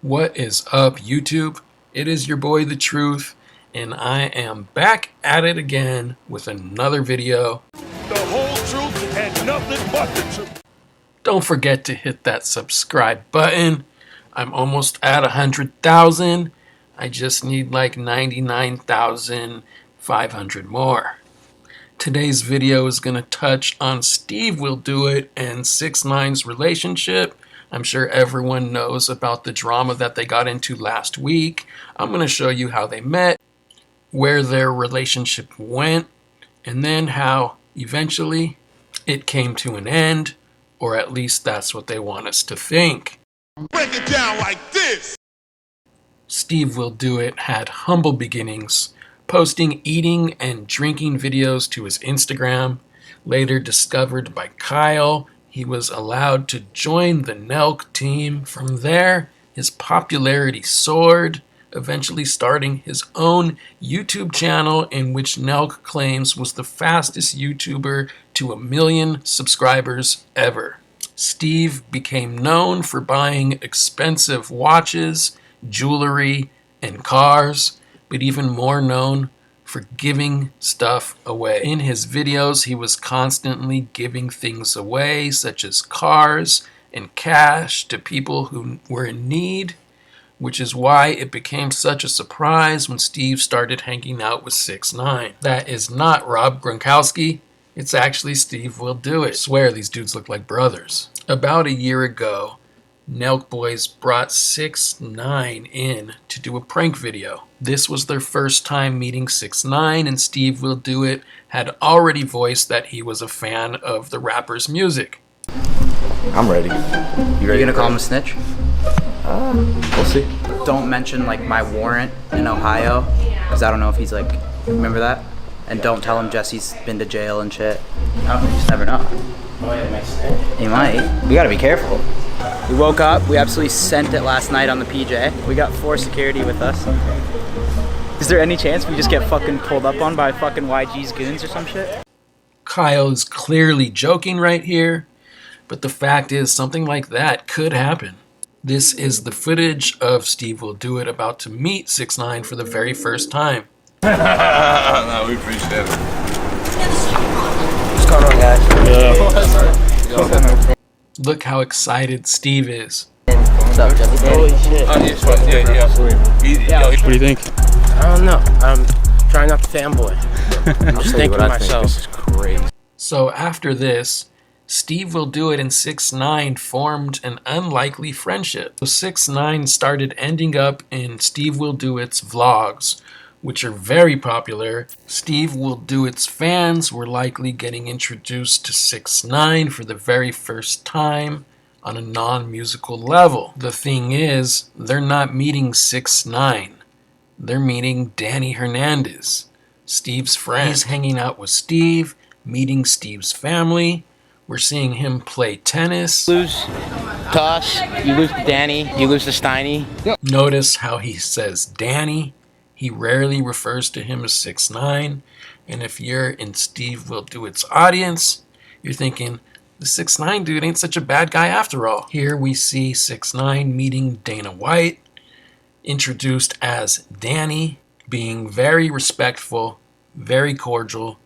What is up, YouTube? It is your boy, The Truth, and I am back at it again with another video. The whole truth and nothing but the truth. Don't forget to hit that subscribe button. I'm almost at 100,000. I just need like 99,500 more. Today's video is going to touch on Stevewilldoit and 6ix9ine's relationship. I'm sure everyone knows about the drama that they got into last week. I'm going to show you how they met, where their relationship went, and then how eventually it came to an end, or at least that's what they want us to think. Break it down like this. Stevewilldoit had humble beginnings, posting eating and drinking videos to his Instagram. Later discovered by Kyle, he was allowed to join the Nelk team. From there, his popularity soared, eventually starting his own YouTube channel, in which Nelk claims was the fastest YouTuber to 1 million subscribers ever. Steve became known for buying expensive watches, jewelry, and cars, but even more known for giving stuff away. In his videos, he was constantly giving things away, such as cars and cash, to people who were in need, which is why it became such a surprise when Steve started hanging out with 6ix9ine. That is not Rob Gronkowski. It's actually Stevewilldoit. I swear these dudes look like brothers. About a year ago, Nelkboys brought 6ix9ine in to do a prank video. This was their first time meeting 6ix9ine, and Stevewilldoit had already voiced that he was a fan of the rapper's music. I'm ready. You ready? You gonna call him a snitch? We'll see. Don't mention like my warrant in Ohio, because I don't know if he's like, remember that? And don't tell him Jesse's been to jail and shit. I don't, you just never know. He might. We gotta be careful. We woke up, we absolutely sent it last night on the PJ. We got 4 security with us. Is there any chance we just get fucking pulled up on by fucking YG's goons or some shit? Kyle is clearly joking right here, but the fact is something like that could happen. This is the footage of Stevewilldoit about to meet 6ix9ine for the very first time. No, we appreciate it. What's going on, guys? Yeah. Look how excited Steve is. What's up, Jesse? Holy shit. Yeah. What do you think? I don't know. I'm trying not to fanboy. I'm just thinking to myself. This is crazy. So after this, Stevewilldoit and 6ix9ine formed an unlikely friendship. So 6ix9ine started ending up in Stevewilldoit's vlogs, which are very popular. Stevewilldoit's fans were likely getting introduced to 6ix9ine for the very first time on a non-musical level. The thing is, they're not meeting 6ix9ine. They're meeting Danny Hernandez, Steve's friend. He's hanging out with Steve, meeting Steve's family. We're seeing him play tennis. Lose toss, you lose to Danny, you lose to Steiny. Notice how he says Danny. He rarely refers to him as 6ix9ine. And if you're in Stevewilldoit's audience, you're thinking, the 6ix9ine dude ain't such a bad guy after all. Here we see 6ix9ine meeting Dana White, introduced as Danny, being very respectful, very cordial,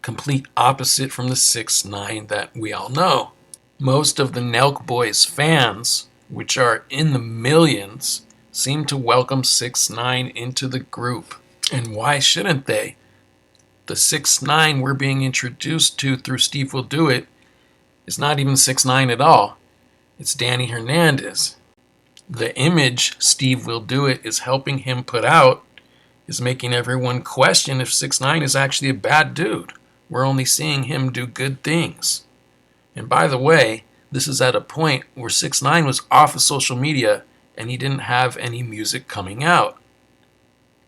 complete opposite from the 6ix9ine that we all know. Most of the Nelkboys fans, which are in the millions, seem to welcome 6ix9ine into the group. And why shouldn't they? The 6ix9ine we're being introduced to through Stevewilldoit is not even 6ix9ine at all. It's Danny Hernandez. The image Stevewilldoit is helping him put out is making everyone question if 6ix9ine is actually a bad dude. We're only seeing him do good things. And by the way, this is at a point where 6ix9ine was off of social media and he didn't have any music coming out.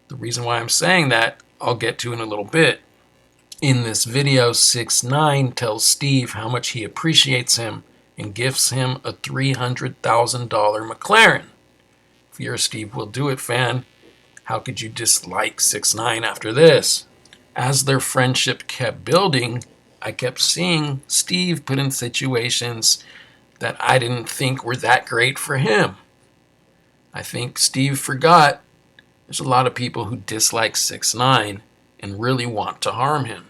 The reason why I'm saying that, I'll get to in a little bit. In this video, 6ix9ine tells Steve how much he appreciates him and gifts him a $300,000 McLaren. If you're a Stevewilldoit fan, how could you dislike 6ix9ine after this? As their friendship kept building, I kept seeing Steve put in situations that I didn't think were that great for him. I think Steve forgot there's a lot of people who dislike 6ix9ine and really want to harm him.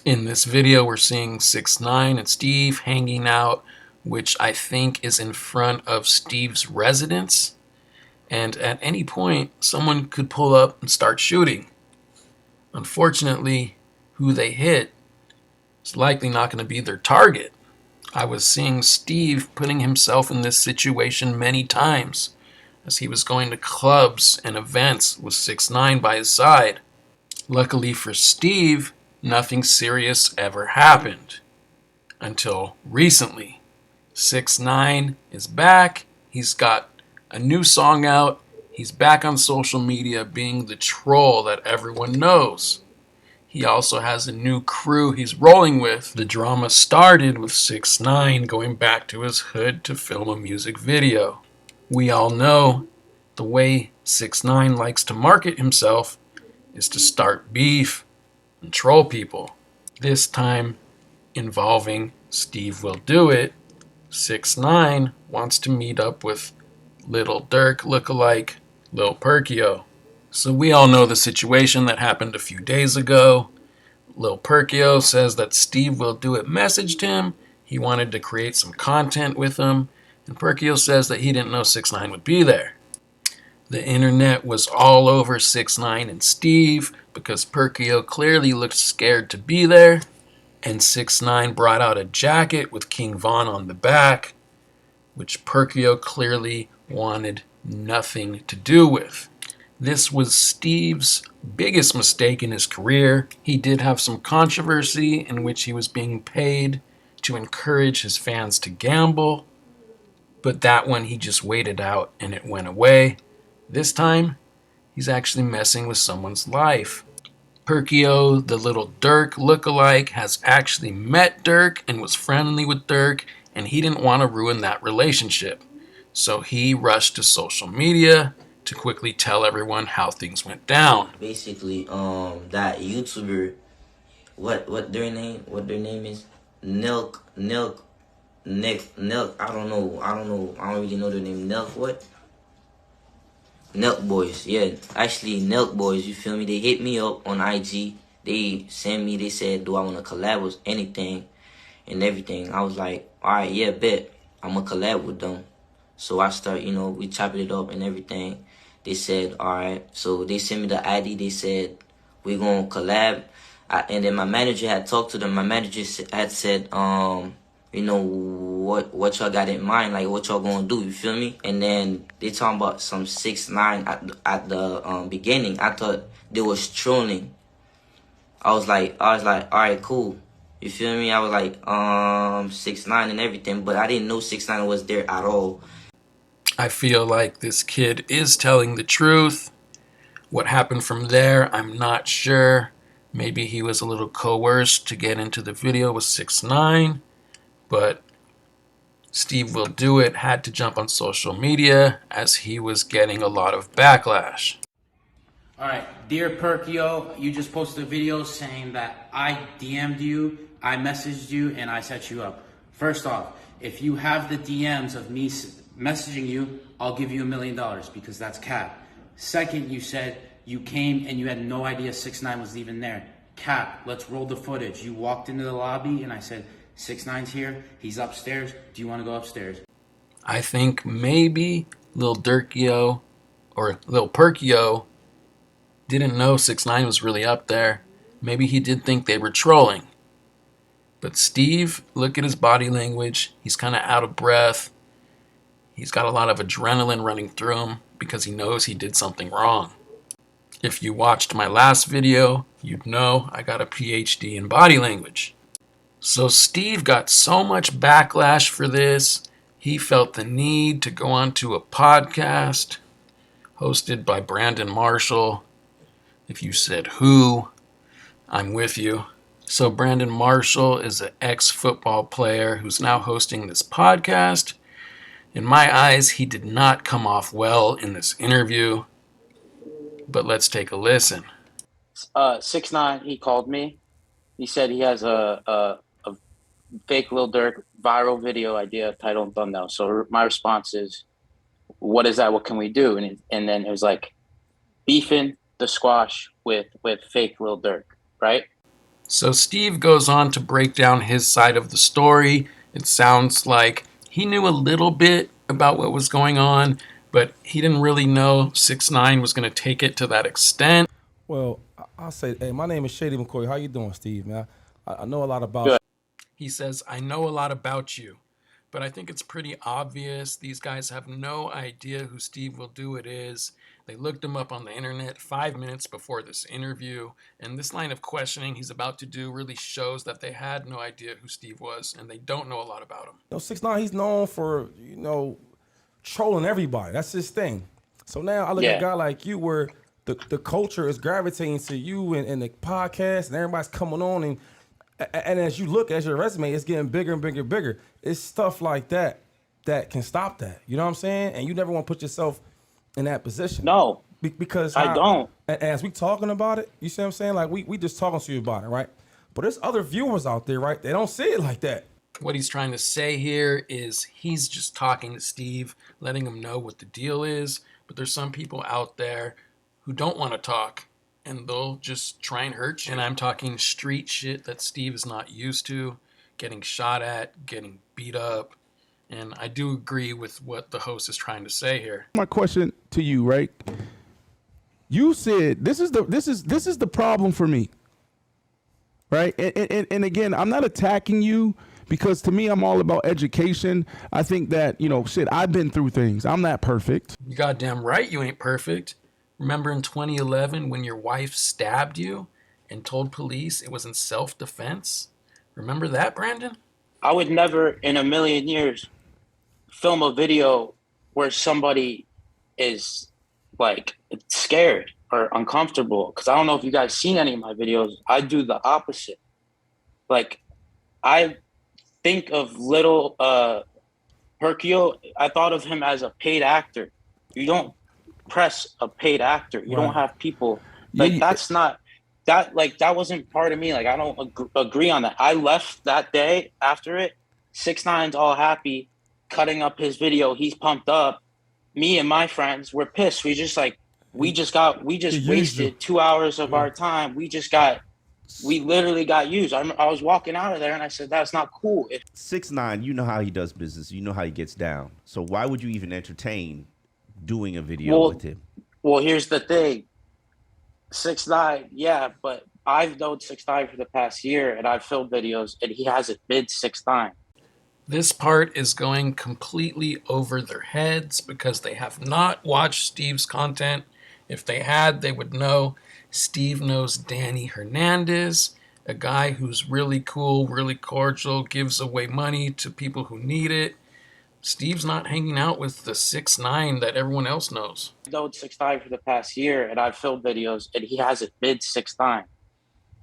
In this video, we're seeing 6ix9ine and Steve hanging out, which I think is in front of Steve's residence. And at any point, someone could pull up and start shooting. Unfortunately, who they hit is likely not going to be their target. I was seeing Steve putting himself in this situation many times as he was going to clubs and events with 6ix9ine by his side. Luckily for Steve, nothing serious ever happened. Until recently. 6ix9ine is back. He's got a new song out. He's back on social media being the troll that everyone knows. He also has a new crew he's rolling with. The drama started with 6ix9ine going back to his hood to film a music video. We all know the way 6ix9ine likes to market himself is to start beef and troll people. This time involving Stevewilldoit, 6ix9ine wants to meet up with little Durk lookalike Lil Perkio. So we all know the situation that happened a few days ago. Lil Perkio says that Stevewilldoit messaged him. He wanted to create some content with him. And Perkio says that he didn't know 6ix9ine would be there. The internet was all over 6ix9ine and Steve because Perkio clearly looked scared to be there. And 6ix9ine brought out a jacket with King Von on the back, which Perkio clearly wanted nothing to do with. This was Steve's biggest mistake in his career. He did have some controversy in which he was being paid to encourage his fans to gamble, but that one he just waited out and it went away. This time, he's actually messing with someone's life. Perkio, the little Durk lookalike, has actually met Durk and was friendly with Durk, and he didn't want to ruin that relationship. So he rushed to social media to quickly tell everyone how things went down. Basically, that YouTuber, what their name is? Nelk. I don't know. I don't really know their name. Nelkboys, yeah. Actually, Nelkboys, you feel me? They hit me up on IG. They sent me, they said, do I want to collab with anything and everything. I was like, alright, yeah, bet. I'm going to collab with them. So I start, we chopped it up and everything. They said, alright. So they sent me the ID. They said, we're going to collab. And then my manager had talked to them. My manager had said, what y'all got in mind, like what y'all gonna do, you feel me? And then they talking about some 6ix9ine at the beginning. I thought they was trolling. I was like, all right, cool. You feel me? I was like, 6ix9ine and everything, but I didn't know 6ix9ine was there at all. I feel like this kid is telling the truth. What happened from there, I'm not sure. Maybe he was a little coerced to get into the video with 6ix9ine, but Stevewilldoit had to jump on social media as he was getting a lot of backlash. Alright, dear Perkio, you just posted a video saying that I DM'd you, I messaged you, and I set you up. First off, if you have the DMs of me messaging you, I'll give you $1 million because that's cap. Second, you said you came and you had no idea 6ix9ine was even there. Cap, let's roll the footage. You walked into the lobby and I said, 6ix9ine's here, he's upstairs, do you want to go upstairs? I think maybe Lil Durkio or Lil Perkio didn't know 6ix9ine was really up there. Maybe he did think they were trolling. But Steve, look at his body language. He's kind of out of breath. He's got a lot of adrenaline running through him because he knows he did something wrong. If you watched my last video, you'd know I got a PhD in body language. So Steve got so much backlash for this, he felt the need to go onto a podcast hosted by Brandon Marshall. If you said who, I'm with you. So Brandon Marshall is an ex-football player who's now hosting this podcast. In my eyes, he did not come off well in this interview. But let's take a listen. 6ix9ine, he called me. He said he has a fake Lil Durk viral video idea titled thumbnail. So my response is, what is that? What can we do? And then it was like beefing the squash with fake Lil Durk, right? So Steve goes on to break down his side of the story. It sounds like he knew a little bit about what was going on, but he didn't really know 6ix9ine was going to take it to that extent. Well, I'll say, hey, my name is Shady McCoy. How you doing, Steve, man? I know a lot about Good. He says, I know a lot about you, but I think it's pretty obvious these guys have no idea who Stevewilldoit is. They looked him up on the internet 5 minutes before this interview, and this line of questioning he's about to do really shows that they had no idea who Steve was, and they don't know a lot about him. You know, 6ix9ine, he's known for, you know, trolling everybody. That's his thing. So now I look at a guy like you where the culture is gravitating to you and the podcast, and everybody's coming on, and as you look at your resume, it's getting bigger and bigger and bigger. It's stuff like that that can stop that. You know what I'm saying? And you never want to put yourself in that position. No, because I don't. As we talking about it, you see what I'm saying? Like we just talking to you about it, right? But there's other viewers out there, right? They don't see it like that. What he's trying to say here is he's just talking to Steve, letting him know what the deal is. But there's some people out there who don't want to talk, and they'll just try and hurt you. And I'm talking street shit that Steve is not used to, getting shot at, getting beat up. And I do agree with what the host is trying to say here. My question to you, right? You said this is the problem for me, right? And again, I'm not attacking you because to me, I'm all about education. I think that, you know, shit, I've been through things. I'm not perfect. You goddamn right you ain't perfect. Remember in 2011 when your wife stabbed you and told police it was in self-defense? Remember that, Brandon? I would never in a million years film a video where somebody is like scared or uncomfortable, because I don't know if you guys seen any of my videos. I do the opposite. Like, I think of little Perkio, I thought of him as a paid actor. You don't press a paid actor. You don't have people like that's not that, like that wasn't part of me. Like I don't agree on that. I left that day after it. 6ix9ine's all happy, cutting up his video. He's pumped up. Me and my friends were pissed. We just wasted 2 hours of our time. We literally got used. I was walking out of there and I said, that's not cool. 6ix9ine, you know how he does business. You know how he gets down. So why would you even entertain doing a video with him? Well, here's the thing. 6ix9ine, yeah, but I've known 6ix9ine for the past year and I've filmed videos and he hasn't been 6ix9ine. This part is going completely over their heads because they have not watched Steve's content. If they had, they would know Steve knows Danny Hernandez, a guy who's really cool, really cordial, gives away money to people who need it. Steve's not hanging out with the 6ix9ine that everyone else knows. I've known 6ix9ine for the past year and I've filmed videos and he hasn't been 6ix9ine.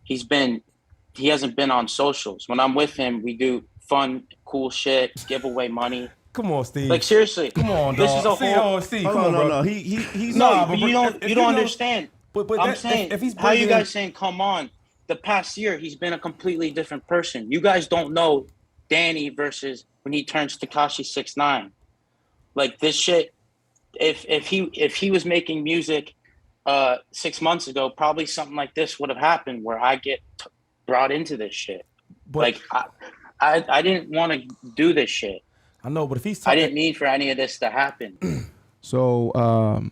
He hasn't been on socials. When I'm with him, we do fun, cool shit, give away money. Come on, Steve. Like seriously. Come on, dog. This is a whole. Steve, come on, bro. No. He's no. not. You don't understand. But I'm saying, if he's how you guys saying, come on? The past year, he's been a completely different person. You guys don't know Danny versus when he turns Tekashi 6ix9ine. Like this shit. If he was making music 6 months ago, probably something like this would have happened where I get brought into this shit. But like I didn't want to do this shit. I know, but if he's I didn't mean for any of this to happen. So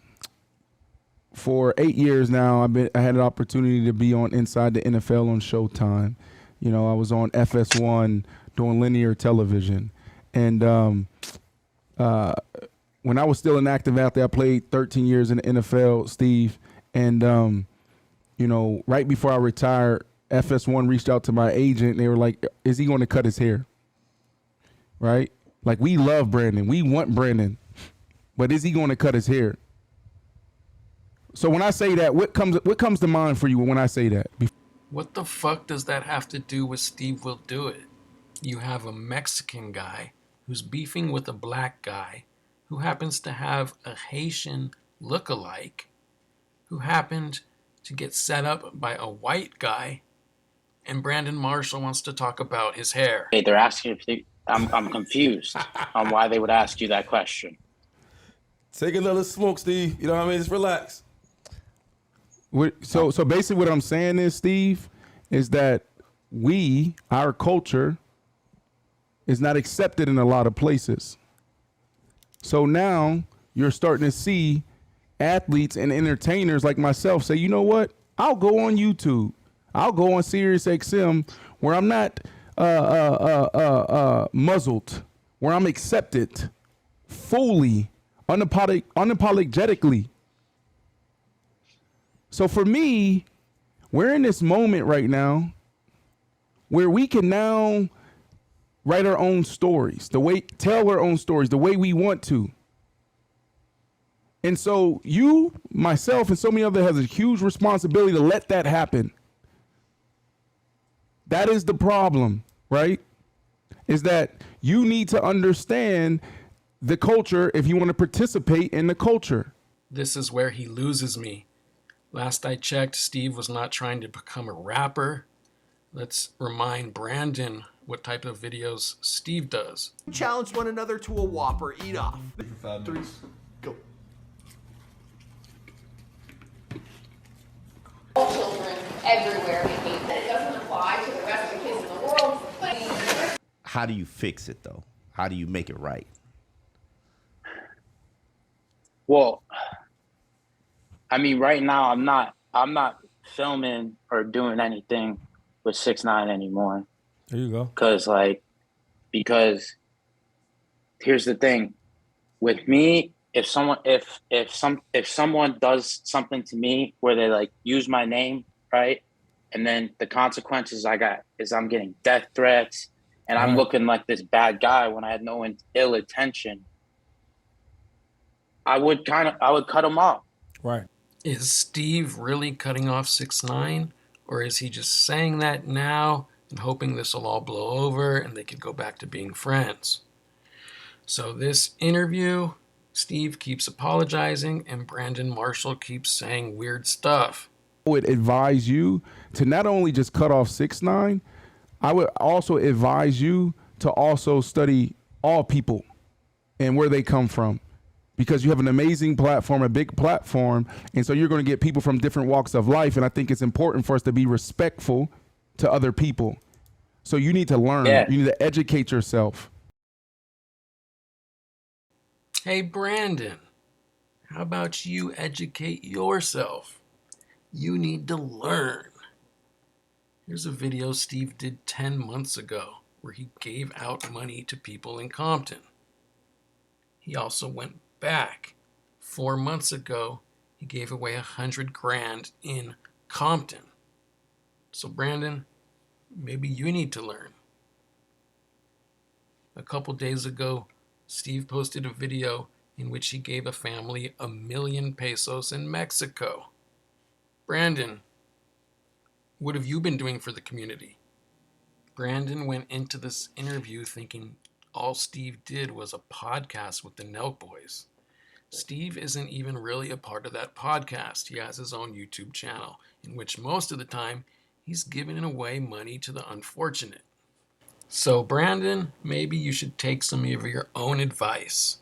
for 8 years now, I had an opportunity to be on Inside the NFL on Showtime. You know, I was on FS1 doing linear television, and when I was still an active athlete, I played 13 years in the NFL, Steve, and you know, right before I retired, FS1 reached out to my agent. And they were like, "Is he going to cut his hair?" Right? Like, we love Brandon. We want Brandon. But is he going to cut his hair? So when I say that, what comes to mind for you when I say that? What the fuck does that have to do with Stevewilldoit? You have a Mexican guy who's beefing with a black guy who happens to have a Haitian look-alike who happened to get set up by a white guy, and Brandon Marshall wants to talk about his hair. Hey, they're asking if I'm confused on why they would ask you that question. Take another smoke, Steve. You know what I mean? Just relax. So basically what I'm saying is, Steve, is that our culture is not accepted in a lot of places. So now you're starting to see athletes and entertainers like myself say, you know what? I'll go on YouTube. I'll go on SiriusXM where I'm not muzzled, where I'm accepted fully, unapologetically. So for me, we're in this moment right now where we can now write our own stories, tell our own stories the way we want to. And so you, myself, and so many others have a huge responsibility to let that happen. That is the problem, right? Is that you need to understand the culture if you want to participate in the culture. This is where he loses me. Last I checked, Steve was not trying to become a rapper. Let's remind Brandon what type of videos Steve does. Challenge one another to a Whopper. Eat off. 3, go. Children everywhere behave that it doesn't apply to the rest of the kids in the world. How do you fix it though? How do you make it right? Well, I mean, right now I'm not filming or doing anything with 6ix9ine anymore. There you go. Because here's the thing, with me, if someone does something to me where they like use my name, right, and then the consequences I got is I'm getting death threats and I'm looking like this bad guy when I had no ill intention, I would cut him off. Right. Is Steve really cutting off 6ix9ine, or is he just saying that now and hoping this will all blow over and they could go back to being friends? So this interview, Steve keeps apologizing and Brandon Marshall keeps saying weird stuff. I would advise you to not only just cut off 6ix9ine, I would also advise you to also study all people and where they come from. Because you have an amazing platform, a big platform, and so you're going to get people from different walks of life, and I think it's important for us to be respectful to other people. So you need to learn. Yeah. You need to educate yourself. Hey, Brandon, how about you educate yourself? You need to learn. Here's a video Steve did 10 months ago where he gave out money to people in Compton. He also went back 4 months ago. He gave away $100,000 in Compton. So Brandon, maybe you need to learn. A couple days ago, Steve posted a video in which he gave a family 1 million pesos in Mexico. Brandon, what have you been doing for the community? Brandon went into this interview thinking all Steve did was a podcast with the Nelkboys. Steve isn't even really a part of that podcast. He has his own YouTube channel, in which most of the time he's giving away money to the unfortunate. So Brandon, maybe you should take some of your own advice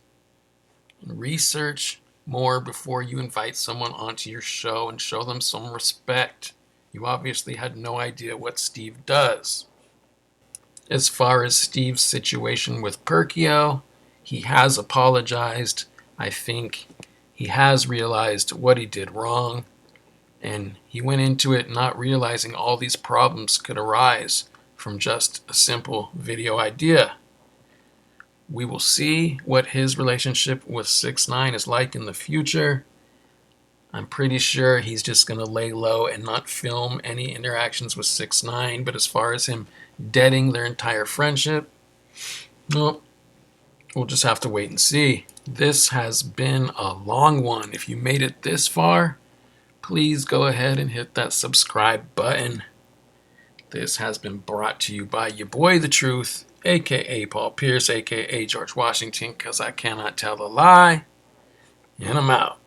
and research more before you invite someone onto your show and show them some respect. You obviously had no idea what Steve does. As far as Steve's situation with Perkio, he has apologized. I think he has realized what he did wrong, and he went into it not realizing all these problems could arise from just a simple video idea. We will see what his relationship with 6ix9ine is like in the future. I'm pretty sure he's just going to lay low and not film any interactions with 6ix9ine, but as far as him deading their entire friendship, well, we'll just have to wait and see. This has been a long one. If you made it this far, please go ahead and hit that subscribe button. This has been brought to you by your boy The Truth, aka Paul Pierce, aka George Washington, because I cannot tell a lie. And I'm out.